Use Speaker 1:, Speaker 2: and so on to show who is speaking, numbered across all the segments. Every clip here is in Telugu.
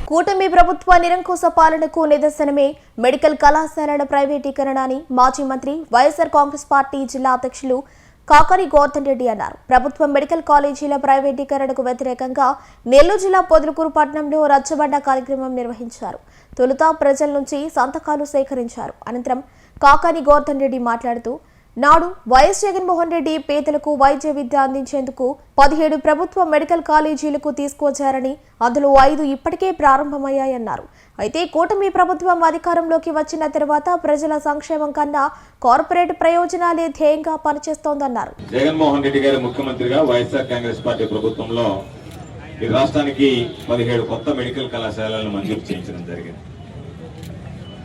Speaker 1: కూటమి ప్రభుత్వ నిరంకుశ పాలనకు నిదర్శనమే మెడికల్ కళాశాలల ప్రైవేటీకరణ అని మాజీ మంత్రి వైఎస్ఆర్ కాంగ్రెస్ పార్టీ జిల్లా అధ్యక్షులు కాకాని గోవర్ధన్ రెడ్డి అన్నారు. ప్రభుత్వ మెడికల్ కాలేజీల ప్రైవేటీకరణకు వ్యతిరేకంగా నెల్లూరు జిల్లా పొదలకూరు పట్టణంలో రచ్చబండ కార్యక్రమం నిర్వహించారు. తొలుత ప్రజల నుంచి సంతకాలు సేకరించారు. అనంతరం కాకాని గోవర్ధన్ రెడ్డి మాట్లాడుతూ నాడు వైఎస్ జగన్మోహన్ రెడ్డి పేదలకు వైద్య విద్య అందించేందుకు 17 ప్రభుత్వ మెడికల్ కాలేజీలకు తీసుకువచ్చారని, అందులో 5 ఇప్పటికే ప్రారంభమయ్యాయన్నారు. అయితే కూటమి ప్రభుత్వం అధికారంలోకి వచ్చిన తర్వాత ప్రజల సంక్షేమం కన్నా కార్పొరేట్ ప్రయోజనాలే ధ్యేయంగా పనిచేస్తోందన్నారు.
Speaker 2: జగన్మోహన్ రెడ్డి గారు ముఖ్యమంత్రిగా వైఎస్ఆర్ కాంగ్రెస్ పార్టీ ప్రభుత్వంలో ఈ రాష్ట్రానికి 17 కొత్త మెడికల్ కళాశాలలను మంజూరు చేయించడం జరిగింది.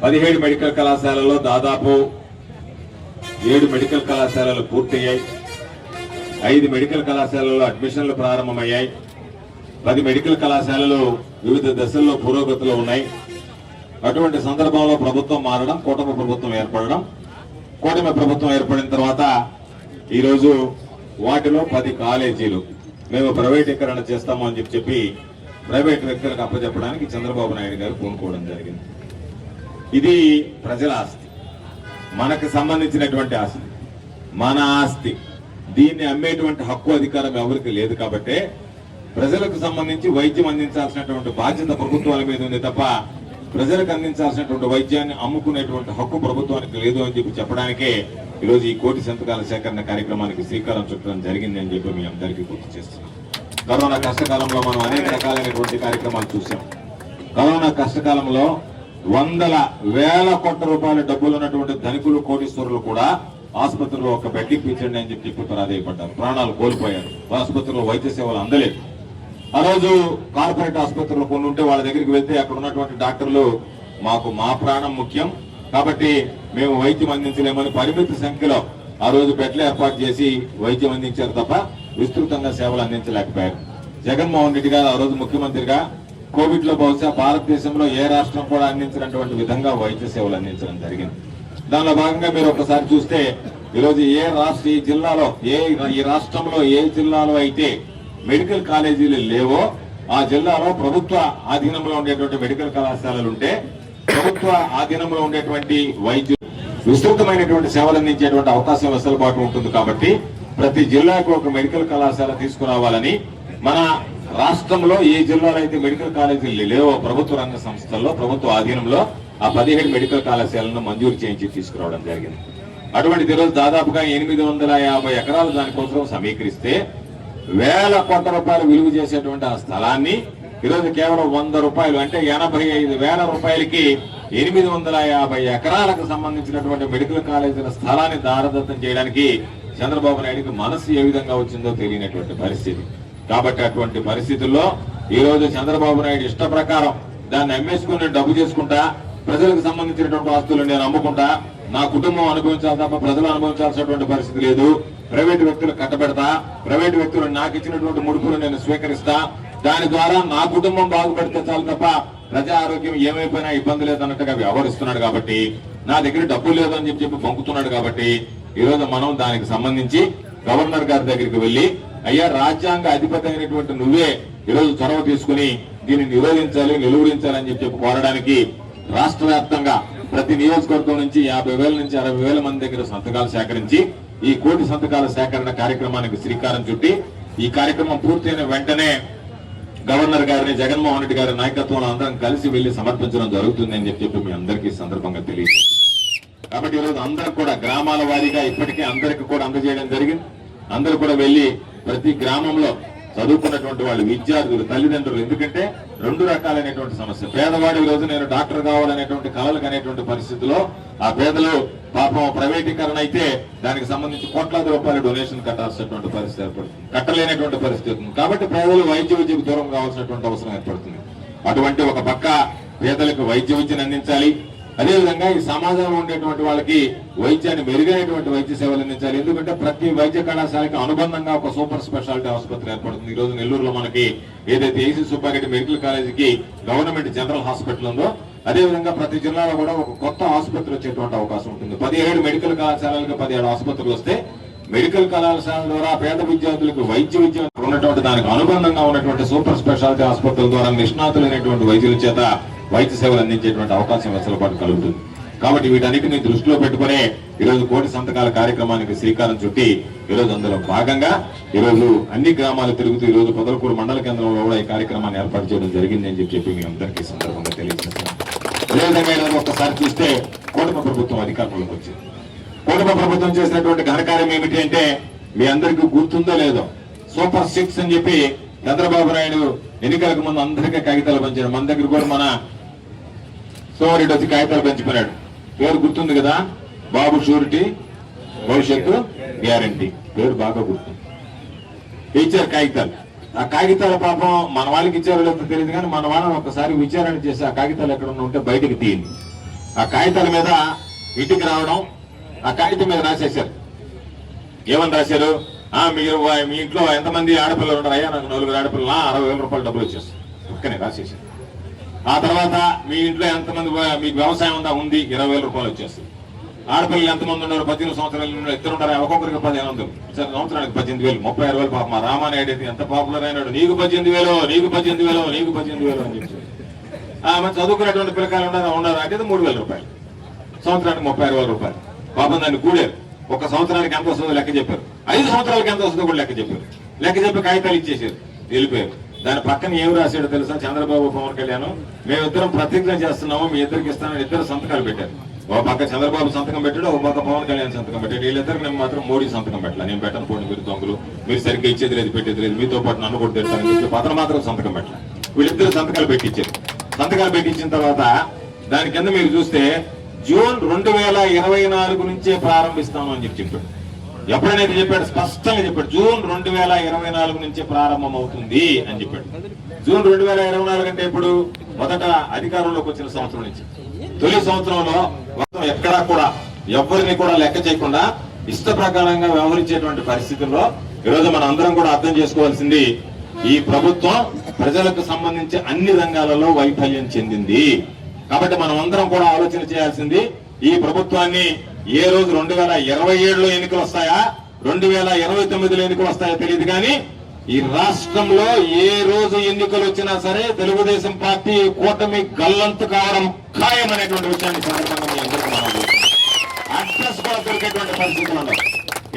Speaker 2: 17 మెడికల్ కళాశాలలో దాదాపు 7 మెడికల్ కళాశాలలు పూర్తయ్యాయి. 5 మెడికల్ కళాశాలలో అడ్మిషన్లు ప్రారంభమయ్యాయి. 10 మెడికల్ కళాశాలలు వివిధ దశల్లో పురోగతిలో ఉన్నాయి. అటువంటి సందర్భంలో ప్రభుత్వం మారడం, కూటమి ప్రభుత్వం ఏర్పడడం, కూటమి ప్రభుత్వం ఏర్పడిన తర్వాత ఈరోజు వాటిలో 10 కాలేజీలు మేము ప్రైవేటీకరణ చేస్తాము అని చెప్పి ప్రైవేట్ వ్యక్తులకు అప్పచెప్పడానికి చంద్రబాబు నాయుడు గారు పూనుకోవడం జరిగింది. ఇది ప్రజల ఆస్తి, మనకు సంబంధించినటువంటి ఆస్తి, మన ఆస్తి. దీన్ని అమ్మేటువంటి హక్కు అధికారం ఎవరికి లేదు. కాబట్టి ప్రజలకు సంబంధించి వైద్యం అందించాల్సినటువంటి బాధ్యత ప్రభుత్వాల మీద ఉంది తప్ప ప్రజలకు అందించాల్సినటువంటి వైద్యాన్ని అమ్ముకునేటువంటి హక్కు ప్రభుత్వానికి లేదు అని చెప్పి చెప్పడానికే ఈరోజు ఈ కోటి సంతకాల సేకరణ కార్యక్రమానికి శ్రీకారం చుట్టడం జరిగింది అని చెప్పి మీ అందరికీ గుర్తు చేస్తున్నాం. కరోనా కష్టకాలంలో మనం అనేక రకాలైనటువంటి కార్యక్రమాలు చూసాం. కరోనా కష్టకాలంలో వందల వేల కోట్ల రూపాయల డబ్బులు ఉన్నటువంటి ధనికులు, కోటీశ్వరులు కూడా ఆసుపత్రిలో ఒక బెడ్ ఇప్పించండి అని చెప్పి ప్రాధాయపడ్డారు. ప్రాణాలు కోల్పోయారు. ఆసుపత్రిలో వైద్య సేవలు అందలేదు. ఆ రోజు కార్పొరేట్ ఆసుపత్రులు కొన్ని ఉంటే వాళ్ళ దగ్గరికి వెళ్తే అక్కడ ఉన్నటువంటి డాక్టర్లు మాకు మా ప్రాణం ముఖ్యం కాబట్టి మేము వైద్యం అందించలేమని పరిమిత సంఖ్యలో ఆ రోజు బెడ్లు ఏర్పాటు చేసి వైద్యం అందించారు తప్ప విస్తృతంగా సేవలు అందించలేకపోయారు. జగన్మోహన్ రెడ్డి గారు ఆ రోజు ముఖ్యమంత్రిగా కోవిడ్ లో బహుశా భారతదేశంలో ఏ రాష్ట్రం కూడా అందించినటువంటి విధంగా వైద్య సేవలు అందించడం జరిగింది. దానిలో భాగంగా మీరు ఒకసారి చూస్తే ఈరోజు ఏ రాష్ట్ర ఈ జిల్లాలో ఈ రాష్ట్రంలో ఏ జిల్లాలో అయితే మెడికల్ కాలేజీలు లేవో ఆ జిల్లాలో ప్రభుత్వ ఆధీనంలో ఉండేటువంటి మెడికల్ కళాశాలలు ఉంటే ప్రభుత్వ ఆధీనంలో ఉండేటువంటి వైద్యులు విస్తృతమైనటువంటి సేవలు అందించేటువంటి అవకాశం వెసులుబాటు ఉంటుంది. కాబట్టి ప్రతి జిల్లాకు ఒక మెడికల్ కళాశాల తీసుకురావాలని మన రాష్ట్రంలో ఏ జిల్లాలో అయితే మెడికల్ కాలేజీలు లేవో ప్రభుత్వ రంగ సంస్థల్లో ప్రభుత్వ ఆధీనంలో ఆ 17 మెడికల్ కళాశాలను మంజూరు చేయించి తీసుకురావడం జరిగింది. అటువంటి ఈరోజు దాదాపుగా 850 ఎకరాలు దానికోసం సమీకరిస్తే వేల కోట్ల రూపాయలు విలువ చేసేటువంటి ఆ స్థలాన్ని ఈరోజు కేవలం 100 రూపాయలు అంటే 85,000 రూపాయలకి 850 ఎకరాలకు సంబంధించినటువంటి మెడికల్ కాలేజీల స్థలాన్ని దారదత్తం చేయడానికి చంద్రబాబు నాయుడికి మనసు ఏ విధంగా వచ్చిందో తెలియనటువంటి పరిస్థితి. కాబట్టి అటువంటి పరిస్థితుల్లో ఈ రోజు చంద్రబాబు నాయుడు ఇష్ట ప్రకారం దాన్ని అమ్మేసుకుని డబ్బు చేసుకుంటా ప్రజలకు సంబంధించినటువంటి ఆస్తులు నేను అమ్ముకుంటా నా కుటుంబం అనుభవించాలి తప్ప ప్రజలు అనుభవించాల్సినటువంటి పరిస్థితి లేదు, ప్రైవేటు వ్యక్తులు కట్టబెడతా, ప్రైవేటు వ్యక్తులు నాకు ఇచ్చినటువంటి ముడుపులు నేను స్వీకరిస్తా, దాని ద్వారా నా కుటుంబం బాగుపడితే చాలు తప్ప ప్రజా ఆరోగ్యం ఏమైపోయినా ఇబ్బంది లేదన్నట్టుగా వ్యవహరిస్తున్నాడు. కాబట్టి నా దగ్గర డబ్బులు లేదని చెప్పి పంపుతున్నాడు. కాబట్టి ఈ రోజు మనం దానికి సంబంధించి గవర్నర్ గారి దగ్గరికి వెళ్లి అయ్యా రాజ్యాంగ అధిపతి అయినటువంటి నువ్వే ఈరోజు చొరవ తీసుకుని దీన్ని నిరోధించాలి, నిలువరించాలని చెప్పి కోరడానికి రాష్ట్ర వ్యాప్తంగా ప్రతి నియోజకవర్గం నుంచి 50,000 నుంచి 60,000 మంది దగ్గర సంతకాలు సేకరించి ఈ కోటి సంతకాల సేకరణ కార్యక్రమానికి శ్రీకారం చుట్టి ఈ కార్యక్రమం పూర్తయిన వెంటనే గవర్నర్ గారిని జగన్మోహన్ రెడ్డి గారి నాయకత్వంలో అందరం కలిసి వెళ్లి సమర్పించడం జరుగుతుంది అని చెప్పి మీ అందరికీ సందర్భంగా తెలియదు. కాబట్టి ఈరోజు అందరూ కూడా గ్రామాల వారీగా ఇప్పటికే అందరికీ కూడా అందజేయడం జరిగింది. అందరూ కూడా వెళ్లి ప్రతి గ్రామంలో చదువుకున్నటువంటి వాళ్ళు, విద్యార్థులు, తల్లిదండ్రులు, ఎందుకంటే 2 రకాలైనటువంటి సమస్య. పేదవాడు ఈ రోజు నేను డాక్టర్ కావాలనేటువంటి కలలు కనేటువంటి పరిస్థితిలో ఆ పేదలు పాపం ప్రైవేటీకరణ అయితే దానికి సంబంధించి కోట్లాది రూపాయల డొనేషన్ కట్టాల్సినటువంటి పరిస్థితి ఏర్పడుతుంది, కట్టలేనటువంటి పరిస్థితి ఉంది. కాబట్టి పేదలు వైద్య విద్యకు దూరం కావాల్సినటువంటి అవసరం ఏర్పడుతుంది. అటువంటి ఒక పక్క పేదలకు వైద్య విద్యను అందించాలి, అదేవిధంగా ఈ సమాజంలో ఉండేటువంటి వాళ్ళకి వైద్యాన్ని మెరుగైనటువంటి వైద్య సేవలు అందించాలి. ఎందుకంటే ప్రతి వైద్య కళాశాలకి అనుబంధంగా ఒక సూపర్ స్పెషాలిటీ ఆసుపత్రి ఏర్పడుతుంది. ఈ రోజు నెల్లూరులో మనకి ఏదైతే ఏసీ సుబ్బారెడ్డి మెడికల్ కాలేజీకి గవర్నమెంట్ జనరల్ హాస్పిటల్ ఉందో అదేవిధంగా ప్రతి జిల్లాలో కూడా ఒక కొత్త ఆసుపత్రి వచ్చేటువంటి అవకాశం ఉంటుంది. 17 మెడికల్ కళాశాలలకు 17 ఆసుపత్రులు వస్తే మెడికల్ కళాశాల ద్వారా పేద విద్యార్థులకు వైద్య విద్య ఉన్నటువంటి దానికి అనుబంధంగా ఉన్నటువంటి సూపర్ స్పెషాలిటీ ఆసుపత్రుల ద్వారా నిష్ణాతులైనటువంటి వైద్యుల చేత వైద్య సేవలు అందించేటువంటి అవకాశం వెసులుబాటు కలుగుతుంది. కాబట్టి వీటన్నిటిని దృష్టిలో పెట్టుకునే ఈరోజు కోటి సంతకాల కార్యక్రమానికి శ్రీకారం చుట్టి ఈరోజు అందులో భాగంగా ఈరోజు అన్ని గ్రామాలు తిరుగుతూ ఈరోజు పొదలకూరు మండల కేంద్రంలో కూడా ఈ కార్యక్రమాన్ని ఏర్పాటు చేయడం జరిగింది అని చెప్పి మీ అందరికీ సందర్భంగా తెలియజేస్తున్నాను. అదేవిధంగా ఈరోజు ఒక్కసారి చూస్తే కూటమి ప్రభుత్వం అధికారంలోకి వచ్చింది. కూటమి ప్రభుత్వం చేసినటువంటి ఘనకార్యం ఏమిటి అంటే మీ అందరికీ గుర్తుందో లేదో సూపర్ 6 అని చెప్పి చంద్రబాబు నాయుడు ఎన్నికలకు ముందు అందరికీ కాగితాలు పంచాడు. మన దగ్గర కూడా మన సోమరెడ్డి వచ్చి కాగితాలు పంచిపోయాడు. పేరు గుర్తుంది కదా, బాబు షూరిటీ భవిష్యత్తు గ్యారంటీ, పేరు బాగా గుర్తుంది. ఇచ్చారు కాగితాలు. ఆ కాగితాల పాపం మన వాళ్ళకి ఇచ్చారో లేదో తెలియదు కానీ మన వాళ్ళని ఒకసారి విచారణ చేసి ఆ కాగితాలు ఎక్కడ ఉంటే బయటకు తీయండి. ఆ కాగితాల మీద ఇంటికి రావడం, ఆ కాగితం మీద రాసేశారు. ఏమని రాశారు? మీరు మీ ఇంట్లో ఎంతమంది ఆడపిల్లలు ఉంటారు? అయ్యా నాకు 4 ఆడపిల్లలు, 60,000 రూపాయలు డబ్బులు వచ్చేస్తాయి. ఒక్కనే రాసేశారు. ఆ తర్వాత మీ ఇంట్లో ఎంతమంది మీకు వ్యవసాయం ఉందా? ఉంది, 20,000 రూపాయలు వచ్చేస్తుంది. ఆడపిల్లలు ఎంతమంది ఉన్నారు? 18 సంవత్సరాలు ఇద్దరు ఉంటారు, ఒక్కొక్కరికి 1500, సంవత్సరానికి 18,000, 36,000. పాప మా రామానాయుడు అయితే ఎంత పాపులర్ అయినాడు, నీకు 18,000, నీకు 18,000, నీకు 18,000 అని చెప్పి. మరి చదువుకునేటువంటి పిల్లకాయలు ఉండదు అంటే 3,000 రూపాయలు, సంవత్సరానికి 36,000 రూపాయలు. పాపం దాన్ని కూడారు. ఒక సంవత్సరానికి ఎంత వస్తుందో లెక్క చెప్పారు, 5 సంవత్సరాలకి ఎంత వస్తుందో కూడా లెక్క చెప్పారు. లెక్క చెప్పి కాగితాలు ఇచ్చేసారు, వెళ్ళిపోయారు. దాని పక్కన ఏం రాశాడో తెలుసా? చంద్రబాబు పవన్ కళ్యాణ్ మేమిద్దరం ప్రతిజ్ఞ చేస్తున్నాము, మీ ఇద్దరికి ఇస్తానని 2 సంతకాలు పెట్టారు. ఒక పక్క చంద్రబాబు సంతకం పెట్టాడు, ఒక పక్క పవన్ కళ్యాణ్ సంతకం పెట్టాడు. వీళ్ళిద్దరికి నేను మాత్రం మోడీ సంతకం పెట్టాలి. నేను పెట్టను పోండి, మీరు దొంగలు, మీరు సరిగ్గా ఇచ్చేది లేదు, పెట్టేది లేదు, మీతో పాటు నన్ను కూడా తిడతారని చెప్పి అతను మాత్రం సంతకం పెట్టాలి. వీళ్ళిద్దరు సంతకాలు పెట్టించారు. సంతకాలు పెట్టించిన తర్వాత దాని కింద మీరు చూస్తే జూన్ 2024 నుంచే ప్రారంభిస్తాము అని చెప్పాడు. ఎప్పుడైతే చెప్పాడు, స్పష్టంగా చెప్పాడు, జూన్ 2024 నుంచి ప్రారంభం అవుతుంది అని చెప్పాడు. జూన్ 2024 అంటే ఇప్పుడు మొదట అధికారంలోకి వచ్చిన సంవత్సరం నుంచి. తొలి సంవత్సరంలో మొత్తం ఎక్కడా కూడా ఎవరిని కూడా లెక్క చేయకుండా ఇష్ట ప్రకారంగా వ్యవహరించేటువంటి పరిస్థితుల్లో ఈరోజు మనం అందరం కూడా అర్థం చేసుకోవాల్సింది, ఈ ప్రభుత్వం ప్రజలకు సంబంధించి అన్ని రంగాలలో వైఫల్యం చెందింది. కాబట్టి మనం అందరం కూడా ఆలోచన చేయాల్సింది, ఈ ప్రభుత్వాన్ని ఏ రోజు 2027లో ఎన్నికలు వస్తాయా, 2029లో ఎన్నికలు వస్తాయో తెలియదు కానీ ఈ రాష్ట్రంలో ఏ రోజు ఎన్నికలు వచ్చినా సరే తెలుగుదేశం పార్టీ కూటమి గల్లంతు కావడం ఖాయం అనేటువంటి విషయాన్ని సందర్భంగా మీ అందరికీ మనం అడ్రస్ కూడా దొరికేటువంటి పరిస్థితులు ఉన్నాయి.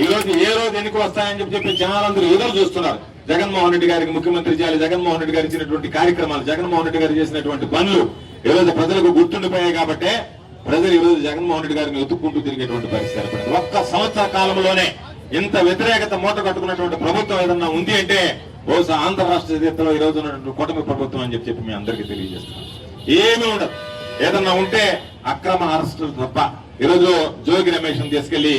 Speaker 2: ఈ రోజు ఏ రోజు ఎన్నికలు వస్తాయని చెప్పి జనాలందరూ ఎదురు చూస్తున్నారు. జగన్మోహన్ రెడ్డి గారికి ముఖ్యమంత్రి చేయాలి, జగన్మోహన్ రెడ్డి గారు ఇచ్చినటువంటి కార్యక్రమాలు, జగన్మోహన్ రెడ్డి గారు చేసినటువంటి పనులు ఈ రోజు ప్రజలకు గుర్తుండిపోయాయి. కాబట్టి ప్రజలు ఈ రోజు జగన్మోహన్ రెడ్డి గారిని వెతుక్కుంటూ తిరిగేటువంటి పరిస్థితి ఏర్పడింది. ఒక్క సంవత్సర కాలంలోనే ఇంత వ్యతిరేకత మూట కట్టుకున్నటువంటి ప్రభుత్వం ఏదన్నా ఉంది అంటే బహుశా ఆంధ్ర రాష్ట్ర చరిత్రలో ఈ రోజు ఉన్నటువంటి కూటమి ప్రభుత్వం అని చెప్పి మీ అందరికీ తెలియజేస్తున్నాం. ఏమీ ఉండదు. ఏదన్నా ఉంటే అక్రమ అరెస్టులు తప్ప. ఈరోజు జోగి రమేష్ తీసుకెళ్లి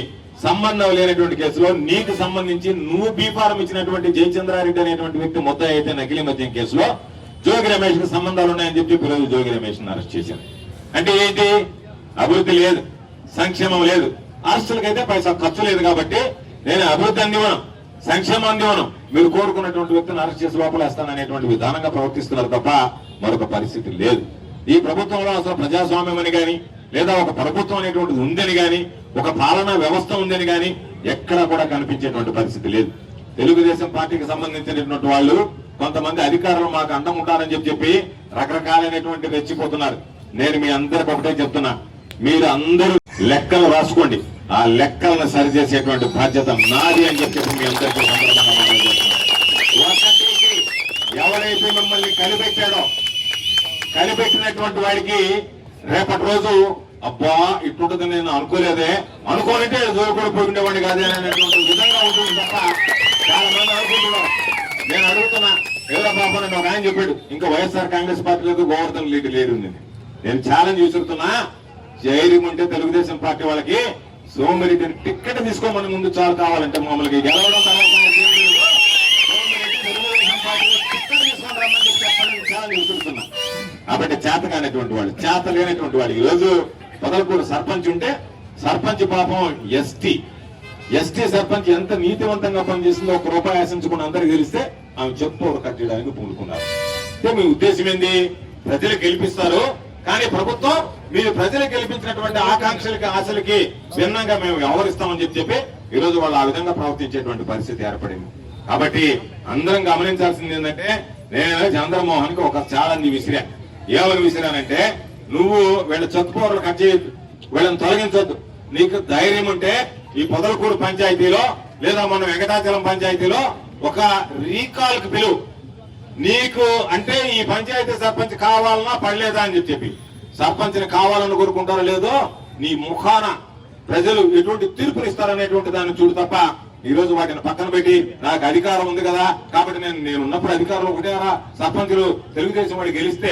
Speaker 2: సంబంధం లేనటువంటి కేసులో నీకు సంబంధించి నువ్వు బీఫారం ఇచ్చినటువంటి జయచంద్రారెడ్డి అనేటువంటి వ్యక్తి మొత్తం అయితే నకిలీ మద్యం కేసులో జోగి రమేష్ కు సంబంధాలు ఉన్నాయని చెప్పి ఈరోజు జోగి రమేష్ అరెస్ట్ చేశారు. అంటే ఏంటి? అభివృద్ధి లేదు, సంక్షేమం లేదు. అరెస్టులకైతే పైసా ఖర్చు లేదు కాబట్టి నేను అభివృద్ధి అందివ్వను, సంక్షేమం అందివ్వను, మీరు కోరుకున్నటువంటి వ్యక్తిని అరెస్ట్ చేసి లోపలేస్తాననేటువంటి విధానంగా ప్రవర్తిస్తున్నారు తప్ప మరొక పరిస్థితి లేదు. ఈ ప్రభుత్వంలో అసలు ప్రజాస్వామ్యం అని గాని, లేదా ఒక ప్రభుత్వం అనేటువంటిది ఉందని గాని, ఒక పాలనా వ్యవస్థ ఉందని గాని ఎక్కడా కూడా కనిపించేటువంటి పరిస్థితి లేదు. తెలుగుదేశం పార్టీకి సంబంధించినటువంటి వాళ్ళు కొంతమంది అధికారులు మాకు అండం ఉంటారని చెప్పి రకరకాలైనటువంటి రెచ్చిపోతున్నారు. నేను మీ అందరికి ఒకటే చెప్తున్నా, మీరు అందరూ లెక్కలు రాసుకోండి, ఆ లెక్కలను సరిచేసేటువంటి బాధ్యత నాది అని చెప్పి మీ అందరికీ ఎవరైతే మిమ్మల్ని కనిపెట్టినటువంటి వాడికి రేపటి రోజు అబ్బా ఇట్టుంటుంది నేను అనుకోలేదే, అనుకోనంటే జోరుకొని పోయిండేవాడిని కాదే అనేటువంటి విధంగా ఉంటుంది తప్ప చాలా మంది అనుకుంటున్నారు. నేను అడుగుతున్నా, ఎవరో పాపం ఒక ఆయన చెప్పాడు, ఇంకా వైఎస్ఆర్ కాంగ్రెస్ పార్టీలకు గోవర్ధన్ రెడ్డి లేరు. నేను ఛాలెంజ్ విసురుతున్నా, ధైర్యం ఉంటే తెలుగుదేశం పార్టీ వాళ్ళకి సోమిరెడ్డిని టిక్కెట్ తీసుకోమని ముందు చాలు, కావాలంటే మమ్మల్ని గెలవడం తర్వాత తెలుగుదేశం పార్టీలో టిక్కెట్ తీసుకొని రమ్మని చెప్పని ఛాలెంజ్ విసురుతున్నా. కాబట్టి చేత కానిటువంటి వాళ్ళు, చేత లేనటువంటి వాళ్ళు. ఈరోజు పొదలకూరు సర్పంచ్ ఉంటే సర్పంచ్ పాపం ఎస్టీ సర్పంచ్ ఎంత నీతివంతంగా పనిచేసిందో ఒక రూపాయి ఆశించకుండా అందరికి తెలిస్తే ఆమె చెప్పు కట్టడానికి పూనుకున్నారు. అంటే మీ ఉద్దేశం ఏంది? ప్రజలు గెలిపిస్తారు కానీ ప్రభుత్వం మీరు ప్రజలు గెలిపించినటువంటి ఆకాంక్షలకి ఆశలకి భిన్నంగా మేము వ్యవహరిస్తామని చెప్పి ఈ రోజు వాళ్ళు ఆ విధంగా ప్రవర్తించేటువంటి పరిస్థితి ఏర్పడింది. కాబట్టి అందరం గమనించాల్సింది ఏంటంటే, నేను చంద్రమోహన్ కి ఒక ఛాలెంజ్ విసిరా. ఏమని విసిరానంటే, నువ్వు వీళ్ళ చతుపౌరులు కట్ చేయొద్దు, వీళ్ళని తొలగించొద్దు. నీకు ధైర్యం ఉంటే ఈ పొదలకూరు పంచాయతీలో లేదా మన వెంకటాచలం పంచాయతీలో ఒక రీకాల్ కు పిలువు. నీకు అంటే ఈ పంచాయతీ సర్పంచ్ కావాలన్నా పడలేదా అని చెప్పి, సర్పంచ్ని కావాలని కోరుకుంటారో లేదో నీ ముఖాన ప్రజలు ఎటువంటి తీర్పులు ఇస్తారనేటువంటి దాన్ని చూడు తప్ప ఈ రోజు వాటిని పక్కన పెట్టి నాకు అధికారం ఉంది కదా కాబట్టి నేను ఉన్నప్పుడు అధికారులు ఒకటేరా. సర్పంచులు తెలుగుదేశం వాడు గెలిస్తే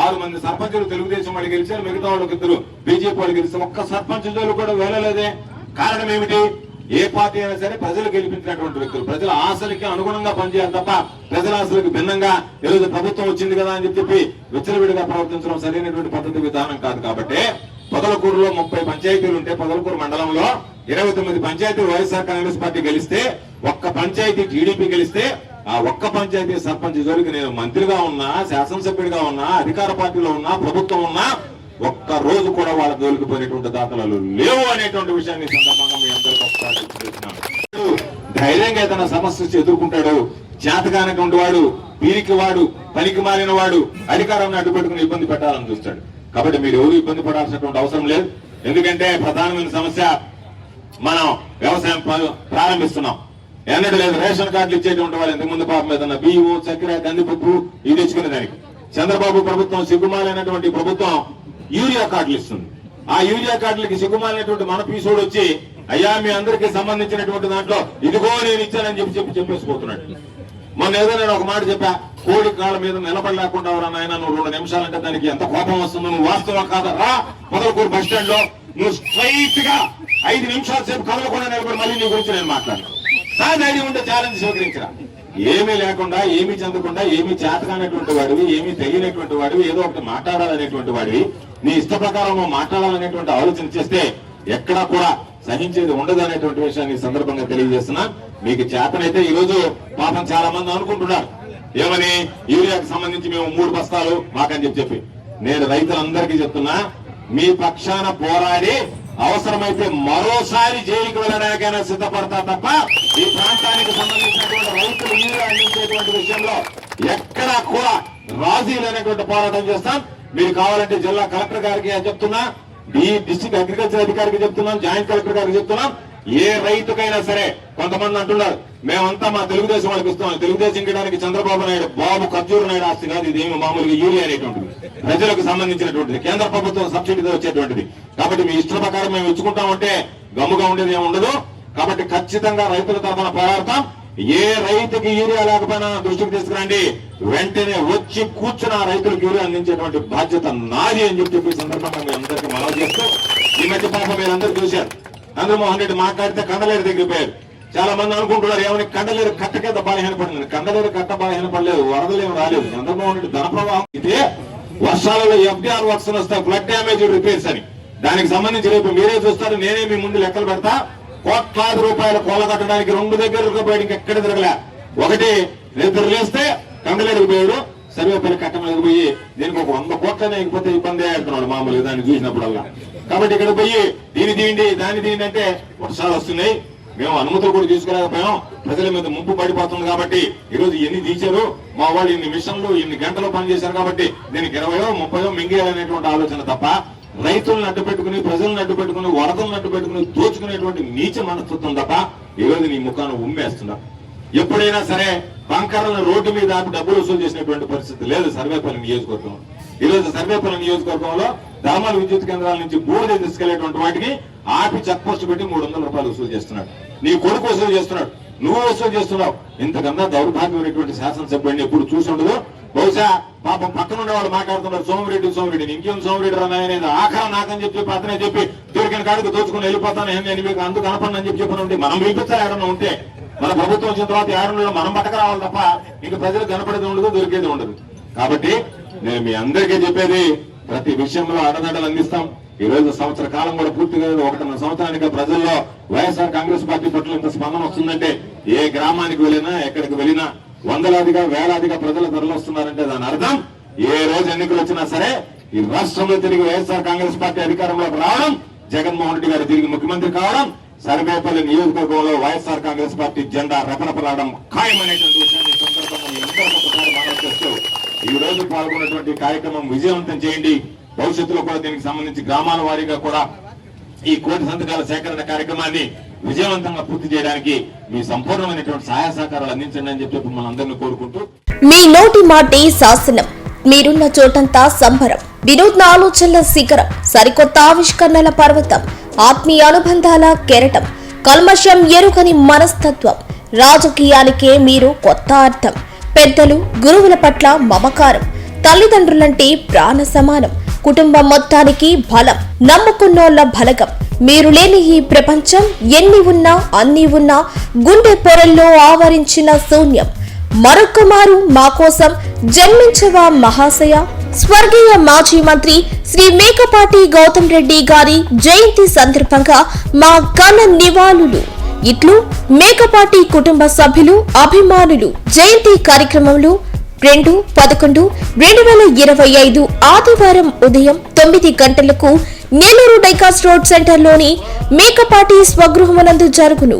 Speaker 2: 6 మంది సర్పంచులు తెలుగుదేశం వాడు గెలిచారు, మిగతా వాళ్ళకి 2 బీజేపీ వాళ్ళు గెలిస్తే ఒక్క సర్పంచ్ కూడా వెళ్ళలేదే. కారణం ఏమిటి? ఏ పార్టీ అయినా సరే ప్రజలు గెలిపించినటువంటి వ్యక్తులు ప్రజల ఆశలకి అనుగుణంగా పనిచేయాలి తప్ప ప్రజల ఆశలకు భిన్నంగా ఈరోజు ప్రభుత్వం వచ్చింది కదా అని చెప్పి విచ్చలవిడిగా ప్రవర్తించడం సరైనటువంటి పద్ధతి విధానం కాదు. కాబట్టి పొదలకూరులో 30 పంచాయతీలు ఉంటే పొదలకూరు మండలంలో 29 పంచాయతీలు వైఎస్ఆర్ కాంగ్రెస్ పార్టీ గెలిస్తే, ఒక్క పంచాయతీ టీడీపీ గెలిస్తే ఆ ఒక్క పంచాయతీ సర్పంచ్ జోలికి నేను మంత్రిగా ఉన్నా, శాసనసభ్యుడిగా ఉన్నా, అధికార పార్టీలో ఉన్నా, ప్రభుత్వం ఉన్నా ఒక్క రోజు కూడా వాళ్ళ జోలికి పోయినటువంటి దాఖలాలు లేవు అనేటువంటి విషయాన్ని సందర్భంగా మీ అందరికీ ఒకసారి చెప్తున్నాను. ధైర్యంగా ఏదైనా సమస్య ఎదుర్కొంటాడు. చేతకానటువంటి వాడు, పీరికి వాడు, పనికి మాలిన వాడు అధికారాన్ని అడ్డుపెట్టుకుని ఇబ్బంది పెట్టాలని చూస్తాడు. కాబట్టి మీరు ఎవరు ఇబ్బంది పడాల్సినటువంటి అవసరం లేదు. ఎందుకంటే ప్రధానమైన సమస్య మనం వ్యవసాయం ప్రారంభిస్తున్నాం. ఎన్నడూ లేదు రేషన్ కార్డులు ఇచ్చేటువంటి వాళ్ళు ఇంతకుముందు పాపం ఏదన్నా బియ్యం, చక్కెర, కందిపప్పు ఇది తెచ్చుకునే దానికి చంద్రబాబు ప్రభుత్వం సిగ్గుమాలైనటువంటి ప్రభుత్వం యూరియా కార్డులు ఇస్తుంది. ఆ యూరియా కార్డులకి సిగ్గుమాలినటువంటి మన పీసోడు వచ్చి అయ్యా మీ అందరికీ సంబంధించినటువంటి దాంట్లో ఇదిగో నేను ఇచ్చానని చెప్పేసిపోతున్నాడు. మొన్న ఏదో నేను ఒక మాట చెప్పా, కోడి కాళ్ళ మీద నిలబడలేకుండా ఎవరన్నా నువ్వు 2 నిమిషాలంటే దానికి ఎంత కోపం వస్తుందో. నువ్వు వాస్తవం కాదా పొదలకూరు బస్ స్టాండ్ లో నువ్వు స్ట్రైట్ గా 5 నిమిషాల సేపు కదలకుండా నిలబడి మళ్ళీ నీ గురించి నేను మాట్లాడను. నా ధైర్యం ఉంటే ఛాలెంజ్ స్వీకరించరా. ఏమీ లేకుండా, ఏమీ చెందకుండా, ఏమీ చేతకానటువంటి వాడివి, ఏమీ తెలియనటువంటి వాడివి, ఏదో ఒకటి మాట్లాడాలనేటువంటి వాడివి, నీ ఇష్ట ప్రకారం మాట్లాడాలనేటువంటి ఆలోచన చేస్తే ఎక్కడా కూడా సహించేది ఉండదు అనేటువంటి విషయాన్ని సందర్భంగా తెలియజేస్తున్నా. మీకు చేతనైతే ఈ రోజు పాపం చాలా మంది అనుకుంటున్నారు ఏమని, యూరియాకి సంబంధించి మేము 3 బస్తాలు మాకని చెప్పి. నేను రైతులందరికీ చెప్తున్నా, మీ పక్షాన పోరాడి అవసరమైతే మరోసారి జైలుకి వెళ్ళడానికైనా సిద్ధపడతా తప్ప ఈ ప్రాంతానికి సంబంధించినటువంటి రైతులు యూరియా అందించేటువంటి విషయంలో ఎక్కడా కూడా రాజీ లేనటువంటి పోరాటం చేస్తాం. మీరు కావాలంటే జిల్లా కలెక్టర్ గారికి చెప్తున్నా, ఈ డిస్ట్రిక్ట్ అగ్రికల్చర్ అధికారికి చెప్తున్నాం, జాయింట్ కలెక్టర్ గారికి చెప్తున్నాం. ఏ రైతుకైనా సరే కొంతమంది అంటున్నారు మేమంతా మా తెలుగుదేశం వాళ్ళకి ఇస్తాం. తెలుగుదేశం ఇవ్వడానికి చంద్రబాబు నాయుడు, బాబు ఖర్జూరు నాయుడు ఆస్తి కాదు, ఇదేమి మామూలుగా యూరియా అనేటువంటిది ప్రజలకు సంబంధించినటువంటిది, కేంద్ర ప్రభుత్వం సబ్సిడీతో వచ్చేటువంటిది. కాబట్టి మీ ఇష్ట ప్రకారం మేము ఇచ్చుకుంటామంటే గమ్ముగా ఉండేది ఏమి ఉండదు. కాబట్టి ఖచ్చితంగా రైతుల తరఫున పోరాడతాం. ఏ రైతుకి యూరియా లేకపోయినా దృష్టికి తీసుకురండి, వెంటనే వచ్చి కూర్చున్న రైతులకు యూరియా అందించేటువంటి బాధ్యత నాది అని చెప్పి సందర్భంగా మీ అందరికీ మనవి చేస్తూ, ఈ మధ్య పాపం మీరందరూ చూశారు చంద్రమోహన్ రెడ్డి మాట్లాడితే కండలేరు దగ్గర పోయారు. చాలా మంది అనుకుంటున్నారు ఏమని కండలేరు కట్ట కింద బలహీన పడింది. కండలేరు కట్ట బలహీన పడలేదు, వరదలేమి రాలేదు. చంద్రమోహన్ రెడ్డి ధన ప్రవాహం అయితే వర్షాలలో FDR వర్క్స్ వస్తాయి, ఫ్లడ్ డ్యామేజ్ రిపేర్స్ అని. దానికి సంబంధించి రేపు మీరే చూస్తారు, నేనే మీ ముందు లెక్కలు పెడతా. కోట్లాది రూపాయల కోల కట్టడానికి 2 దగ్గరకు బయటకి ఎక్కడ తిరగలే. ఒకటి నిద్ర లేస్తే కండలేరుకు పోయాడు, సర్వేపల్లి కట్ట మీదకి పోయి దీనికి ఒక 100 కోట్లనే అయిపోతే ఇబ్బంది ఆడుతున్నాడు మామూలుగా దాన్ని చూసినప్పుడల్లా. కాబట్టి ఇక్కడ పోయి దీని తీయండి దాన్ని తీయండి అంటే వర్షాలు వస్తున్నాయి, మేము అనుమతులు కూడా తీసుకురాకపోయాం, ప్రజల మీద ముంపు పడిపోతుంది. కాబట్టి ఈ రోజు ఎన్ని తీశారు మా వాళ్ళు, ఇన్ని మిషన్లు, ఇన్ని గంటలు పనిచేశారు కాబట్టి దీనికి 20 30 మింగేయాలనేటువంటి ఆలోచన తప్ప రైతులను అడ్డు పెట్టుకుని, ప్రజలను అడ్డు పెట్టుకుని, వరదలను అడ్డు పెట్టుకుని దోచుకునేటువంటి నీచ మనస్తత్వం తప్ప ఈ రోజు నీ ముఖాన్ని ఉమ్మేస్తున్నారు. ఎప్పుడైనా సరే బంకర్లను రోడ్డు మీద ఆపి డబ్బులు వసూలు చేసినటువంటి పరిస్థితి లేదు సర్వేపల్లి నియోజకవర్గం. ఈ రోజు సర్వేపల్లి నియోజకవర్గంలో ధర్మాల విద్యుత్ కేంద్రాల నుంచి బూడిద తీసుకెళ్లేటువంటి వాటికి ఆపి చెక్ పోస్ట్ పెట్టి 300 రూపాయలు వసూలు చేస్తున్నాడు. నీ కొడుకు వసూలు చేస్తున్నాడు, నువ్వు వసూలు చేస్తున్నావు. ఇంతకన్నా దౌర్భాగ్యమైనటువంటి శాసనసభ్యుడిని ఎప్పుడు చూసి ఉండదు. బహుశా పాపం పక్కన ఉండేవాళ్ళు మాట్లాడుతున్నారు సోమిరెడ్డి ఇంకేం సోమిరెడ్డి రాయనేది ఆఖరా నాకని చెప్పి అతనే చెప్పి దొరికిన కాడికి దోచుకుని వెళ్ళిపోతాను నేను మీకు అందుకు కనపడని చెప్పి మనం పిలిపించాలి. ఎవరన్నా ఉంటే మన ప్రభుత్వం వచ్చిన తర్వాత ఎవరన్నా మనం పట్టక రావాలి తప్ప ఇంక ప్రజలకు కనపడేది ఉండదు, దొరికేది ఉండదు. కాబట్టి నేను మీ అందరికీ చెప్పేది, ప్రతి విషయంలో అడదడలు అందిస్తాం. ఈ రోజు సంవత్సర కాలం కూడా పూర్తిగా 1.5 సంవత్సరానికి ప్రజల్లో వైఎస్ఆర్ కాంగ్రెస్ పార్టీ పట్ల ఇంత స్పందన వస్తుందంటే, ఏ గ్రామానికి వెళ్ళినా ఎక్కడికి వెళ్ళినా వందలాదిగా వేలాదిగా ప్రజలు తరలిస్తున్నారంటే దాని అర్థం ఏ రోజు ఎన్నికలు వచ్చినా సరే ఈ రాష్ట్రంలో తిరిగి వైఎస్ఆర్ కాంగ్రెస్ పార్టీ అధికారంలోకి రావడం, జగన్మోహన్ రెడ్డి గారు తిరిగి ముఖ్యమంత్రి కావడం, సర్వేపల్లి నియోజకవర్గంలో వైఎస్ఆర్ కాంగ్రెస్ పార్టీ జెండా రెపరెపలాడడం ఖాయమనేటువంటి విషయాన్ని సందర్భంగా మీ అందరికీ ఒకసారి మనవి చేస్తూ ఈ రోజు పాల్గొన్నటువంటి కార్యక్రమం విజయవంతం చేయండి. భవిష్యత్తులో కూడా దీనికి సంబంధించి గ్రామాల వారీగా కూడా ఈ కోటి సంతకాల సేకరణ కార్యక్రమాన్ని విజయవంతంగా పూర్తి చేయడానికి మీ సంపూర్ణమైనటువంటి సహాయ సహకారాలు అందించండి అని చెప్పి మనందరినీ కోరుకుంటూ
Speaker 1: మీ నోటి మాటే శాసనం, మీరున్న చోటంతా సంబరం, వినూత్న ఆలోచనల శిఖరం, సరికొత్త ఆవిష్కరణల పర్వతం, ఆత్మీయ అనుబంధాల కెరటం, కల్మషం ఎరుగని మనస్తత్వం, రాజకీయానికే మీరు కొత్త అర్థం, పెద్దలు గురువుల పట్ల మమకారం, తల్లిదండ్రులంటే ప్రాణ సమానం, కుటుంబం మొత్తానికి బలం, నమ్ముకున్నోళ్ల బలగం, మీరు లేని ఈ ప్రపంచం ఎన్ని ఉన్నా అన్ని ఉన్నా గుండె పొరల్లో ఆవరించిన శూన్యం, మరొక్కమారు మా కోసం జన్మించవా మహాశయ. స్వర్గీయ మాజీ మంత్రి శ్రీ మేకపాటి గౌతమ్ రెడ్డి గారి జయంతి సందర్భంగా మా ఘన నివాళులు. ఇట్లు మేకపాటి కుటుంబ సభ్యులు, అభిమానులు. జయంతి కార్యక్రమంలో 2/11/2025 ఆదివారం ఉదయం 9 గంటలకు నెల్లూరు డైకాస్ రోడ్ సెంటర్లోని మేకపాటి స్వగృహమునందు జరుగును.